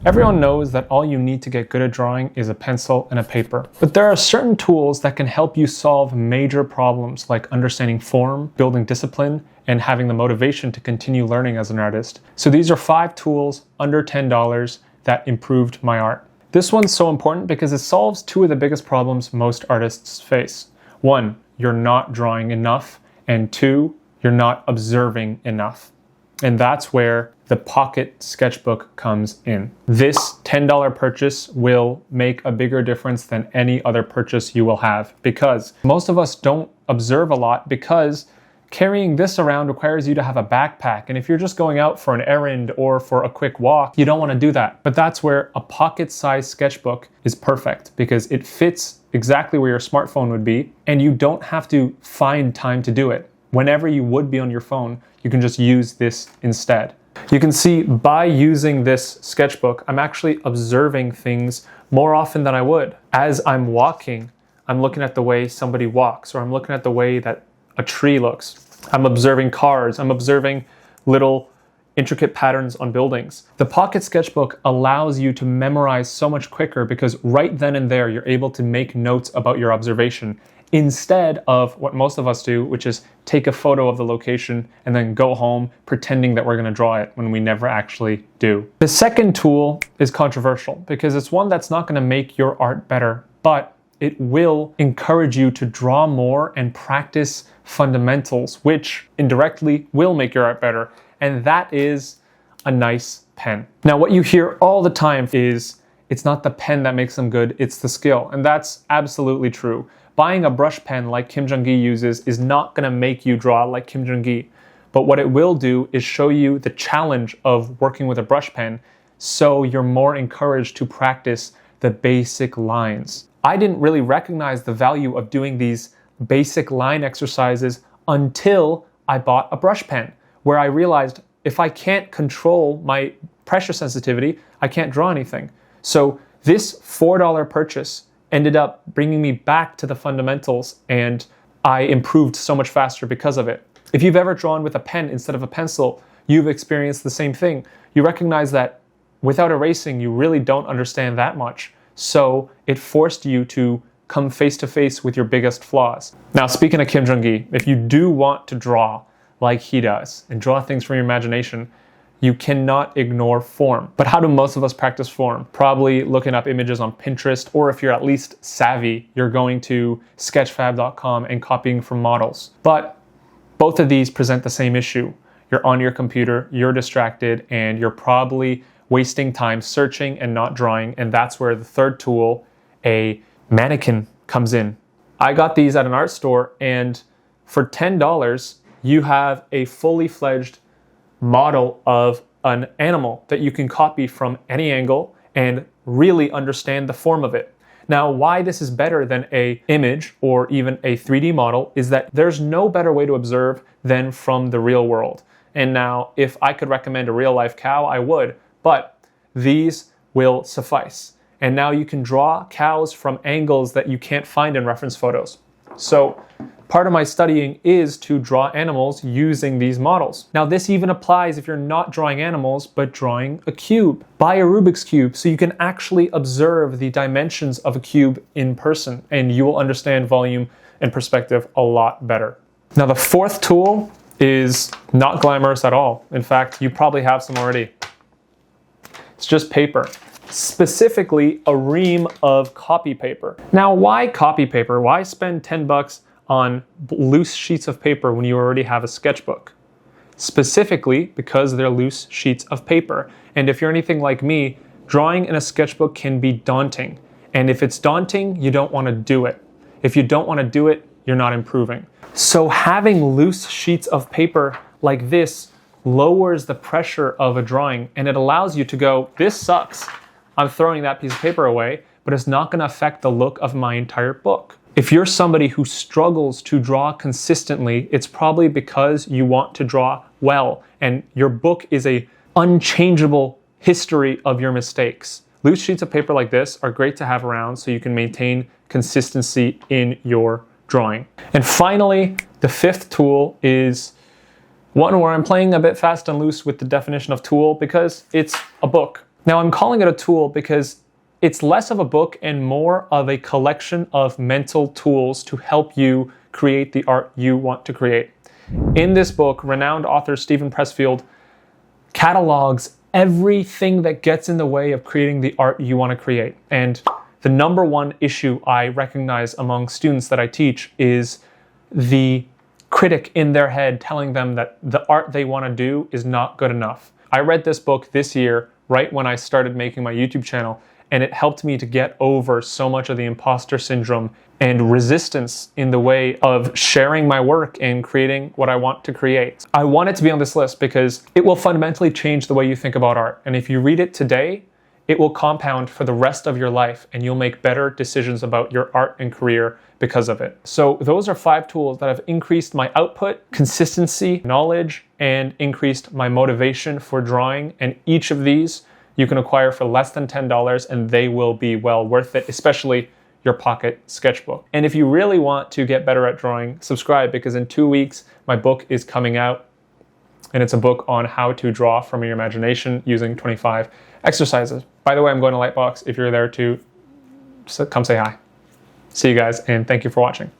Everyone knows that all you need to get good at drawing is a pencil and a paper. But there are certain tools that can help you solve major problems like understanding form, building discipline, and having the motivation to continue learning as an artist. So these are 5 tools under $10 that improved my art. This one's so important because it solves 2 of the biggest problems most artists face. 1, you're not drawing enough, and 2, you're not observing enough. And that's where the Pocket Sketchbook comes in. This $10 purchase will make a bigger difference than any other purchase you will have, because most of us don't observe a lot because carrying this around requires you to have a backpack. And if you're just going out for an errand or for a quick walk, you don't want to do that. But that's where a pocket-sized sketchbook is perfect, because it fits exactly where your smartphone would be, and you don't have to find time to do it. Whenever you would be on your phone, you can just use this instead. You can see by using this sketchbook, I'm actually observing things more often than I would. As I'm walking, I'm looking at the way somebody walks, or I'm looking at the way that a tree looks. I'm observing cars. I'm observing little intricate patterns on buildings. The Pocket Sketchbook allows you to memorize so much quicker because right then and there, you're able to make notes about your observation instead of what most of us do, which is take a photo of the location and then go home pretending that we're going to draw it when we never actually do. The second tool is controversial because it's one that's not going to make your art better, but it will encourage you to draw more and practice fundamentals, which indirectly will make your art better, and that is a nice pen. Now, what you hear all the time is it's not the pen that makes them good, it's the skill, and that's absolutely true. Buying a brush pen like Kim Jung-gi uses is not going to make you draw like Kim Jung-gi, but what it will do is show you the challenge of working with a brush pen, so you're more encouraged to practice the basic lines. I didn't really recognize the value of doing these basic line exercises until I bought a brush pen, where I realized if I can't control my pressure sensitivity, I can't draw anything. So this $4 purchase ended up bringing me back to the fundamentals, and I improved so much faster because of it. If you've ever drawn with a pen instead of a pencil, you've experienced the same thing. You recognize that without erasing, you really don't understand that much. So it forced you to come face to face with your biggest flaws. Now, speaking of Kim Jung-gi, if you do want to draw like he does and draw things from your imagination, you cannot ignore form. But how do most of us practice form? Probably looking up images on Pinterest, or if you're at least savvy, you're going to sketchfab.com and copying from models. But both of these present the same issue. You're on your computer, you're distracted, and you're probably wasting time searching and not drawing, and that's where the third tool, a mannequin, comes in. I got these at an art store, and for $10, you have a fully fledged model of an animal that you can copy from any angle and really understand the form of it. Now, why this is better than an image or even a 3D model is that there's no better way to observe than from the real world. And now, if I could recommend a real life cow, I would, but these will suffice. And now you can draw cows from angles that you can't find in reference photos. So part of my studying is to draw animals using these models. Now, this even applies if you're not drawing animals, but drawing a cube. Buy a Rubik's Cube so you can actually observe the dimensions of a cube in person, and you will understand volume and perspective a lot better. Now, the fourth tool is not glamorous at all. In fact, you probably have some already. It's just paper. Specifically, a ream of copy paper. Now, why copy paper? Why spend 10 bucks on loose sheets of paper when you already have a sketchbook? Specifically because they're loose sheets of paper. And if you're anything like me, drawing in a sketchbook can be daunting. And if it's daunting, you don't want to do it. If you don't want to do it, you're not improving. So having loose sheets of paper like this lowers the pressure of a drawing, and it allows you to go, this sucks. I'm throwing that piece of paper away, but it's not going to affect the look of my entire book. If you're somebody who struggles to draw consistently, it's probably because you want to draw well, and your book is a unchangeable history of your mistakes. Loose sheets of paper like this are great to have around so you can maintain consistency in your drawing. And finally, the fifth tool is one where I'm playing a bit fast and loose with the definition of tool because it's a book. Now, I'm calling it a tool because it's less of a book and more of a collection of mental tools to help you create the art you want to create. In this book, renowned author Steven Pressfield catalogs everything that gets in the way of creating the art you want to create. And the number one issue I recognize among students that I teach is the critic in their head telling them that the art they want to do is not good enough. I read this book this year, right when I started making my YouTube channel, and it helped me to get over so much of the imposter syndrome and resistance in the way of sharing my work and creating what I want to create. I want it to be on this list because it will fundamentally change the way you think about art. And if you read it today, it will compound for the rest of your life and you'll make better decisions about your art and career because of it. So those are 5 tools that have increased my output, consistency, knowledge, and increased my motivation for drawing. And each of these you can acquire for less than $10 and they will be well worth it, especially your pocket sketchbook. And if you really want to get better at drawing, subscribe, because in 2 weeks, my book is coming out, and it's a book on how to draw from your imagination using 25 exercises. By the way, I'm going to Lightbox. If you're there too, come say hi. See you guys, and thank you for watching.